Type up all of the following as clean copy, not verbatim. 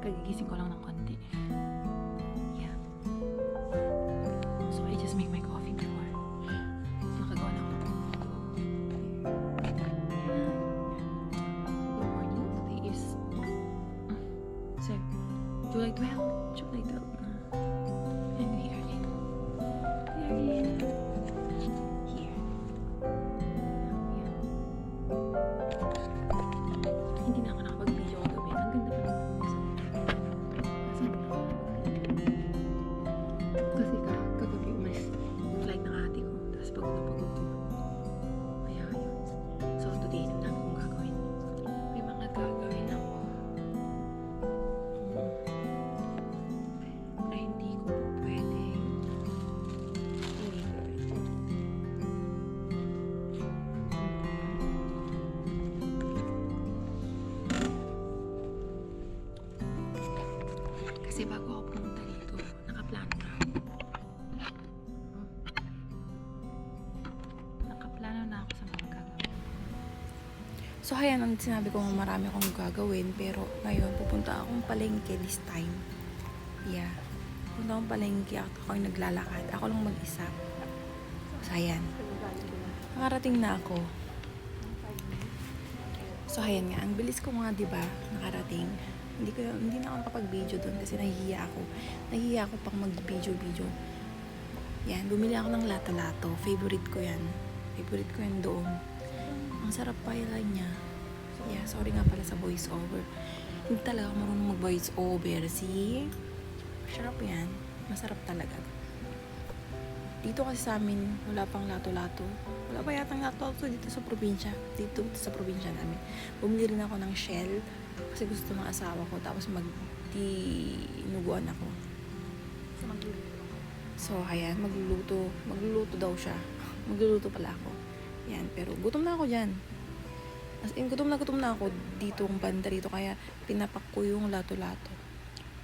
Kagigising ko lang ng konti. Yeah. So I just make my coffee before. Nakagawa na ako. Good morning. Today is July 12. July 12 na. And we are in here. Yeah. Hindi na ako nakapag-video kagabi. Ang ganda pa ng kasi kagabi umalis flight ng ate ko. Tapos pagod na pagod ko. Kaya yun. So today, ang dami kong gagawin. May mga gagawin ako. Na hindi ko pwede kasi bago ako pumunta dito, nakaplano na ako. Nakaplano na ako sa mga gagawin. So, ayan, ang sinabi ko marami akong gagawin, pero ngayon, pupunta akong palengke this time. Yeah. Pupunta akong palengke, ako yung naglalakad. Ako lang mag-isa. So, ayan. Nakarating na ako. So, ayan nga. Ang bilis ko nga, diba, nakarating. Hindi na ako nakapag-video doon kasi nahihiya ako. Nahihiya ako pang mag-video. Yan, bumili ako ng lato-lato. Favorite ko yan doon. Ang sarap pa yan niya. Yeah, sorry nga pala sa voice over. Hindi talaga ako marunong mag-voice over. See? Sarap yan. Masarap talaga. Dito kasi sa amin, wala pang lato-lato. Wala pa yatang lato-lato dito sa probinsya. Dito sa probinsya namin. Bumili rin ako ng shell kasi gusto ng asawa ko. Tapos magdinuguan ako. So, ayan, magluluto. Magluluto daw siya. Magluluto pala ako. Yan, pero gutom na ako dyan. As in, gutom na ako dito kung banda rito. Kaya pinapak ko yung lato-lato.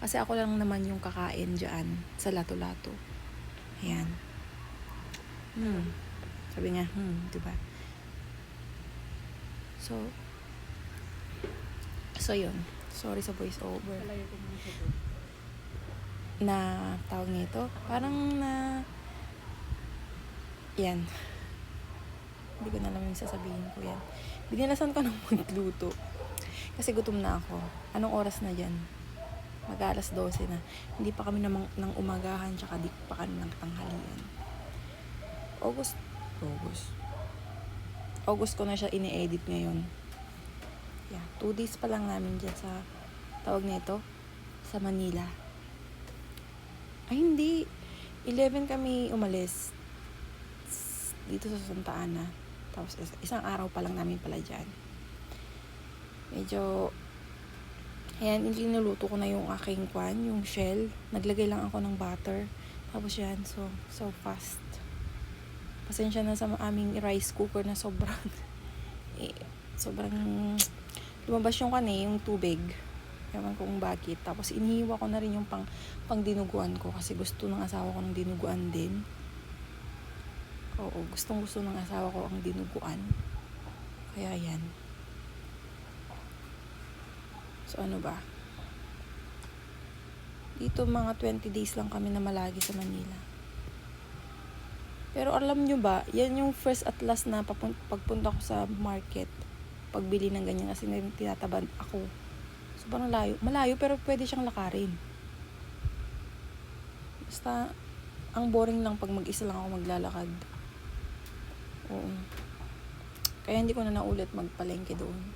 Kasi ako lang naman yung kakain dyan sa lato-lato. Ayan. Sabi nga, diba? So yun. Sorry sa voice over. Na tawag nito. Parang na yan. Hindi ko na alam yung sasabihin ko yan. Binilasan ko ng magluto. Kasi gutom na ako. Anong oras na dyan? Mag-alas 12 na. Hindi pa kami ng umagahan, tsaka di pa kami ng tanghalian. August ko na siya ini-edit ngayon. Yeah, 2 days pa lang namin dyan sa tawag nito sa Manila. Ay hindi, 11 kami umalis dito sa Santa Ana. Tapos isang araw pa lang namin pala dyan. Medyo ayan, niluluto ko na yung aking yung shell. Naglagay lang ako ng butter. Tapos yan, so fast. Pasensya na sa aming rice cooker na sobrang lumabas yung yung tubig. Ewan ko kung bakit. Tapos inihiwa ko na rin yung pang dinuguan ko kasi gusto ng asawa ko ng dinuguan din. Oo, gusto ng asawa ko ang dinuguan. Kaya yan. So ano ba? Dito mga 20 days lang kami na malagi sa Manila. Pero alam nyo ba, yan yung first at last na pagpunta ko sa market. Pagbili ng ganyan kasi tinatabad ako. So parang malayo pero pwede siyang lakarin. Basta ang boring lang pag mag-isa lang ako maglalakad. Oo. Kaya hindi ko na naulit magpalengke doon.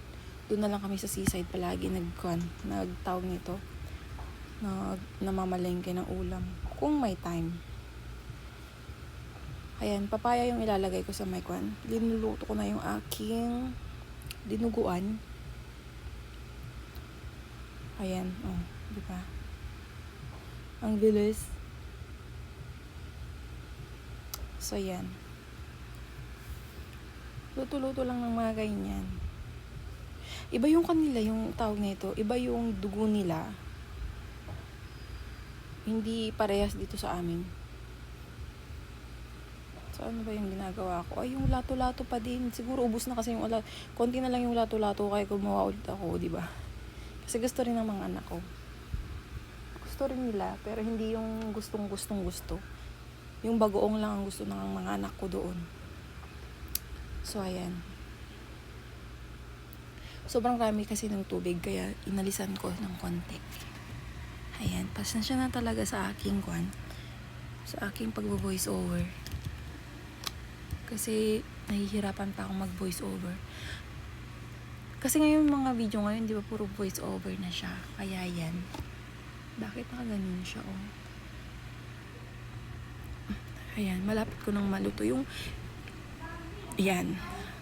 Doon na lang kami sa seaside palagi nagtawag nito. Namamalengke ng ulam. Kung may time. Ayan, papaya yung ilalagay ko sa may linuluto ko na yung aking dinuguan. Ayan, di ba? Ang bilis. So, yan. Luto-luto lang ng mga ganyan. Iba yung kanila, yung tawag nito. Iba yung dugo nila. Hindi parehas dito sa amin. So, ano ba yung ginagawa ko? Ay, yung lato-lato pa din. Siguro ubos na kasi yung konti na lang yung lato-lato kaya gumawa ulit ako, di ba? Kasi gusto rin ng mga anak ko. gusto rin nila, pero hindi yung gusto. Yung bagoong lang ang gusto ng mga anak ko doon. So, ayan. Sobrang rami kasi ng tubig, kaya inalisan ko ng konti. Ayan, pasensya na talaga sa aking pag-voice over. Kasi, nahihirapan pa akong mag-voice over. Kasi ngayon mga video ngayon, di ba puro voice over na siya. Kaya yan. Bakit nakaganon siya, oh? Ayan, malapit ko nang maluto yung... Yan.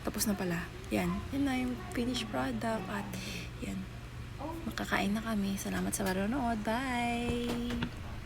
Tapos na pala. Yan. Yan na yung finished product. At yan. Makakain na kami. Salamat sa panonood. Bye!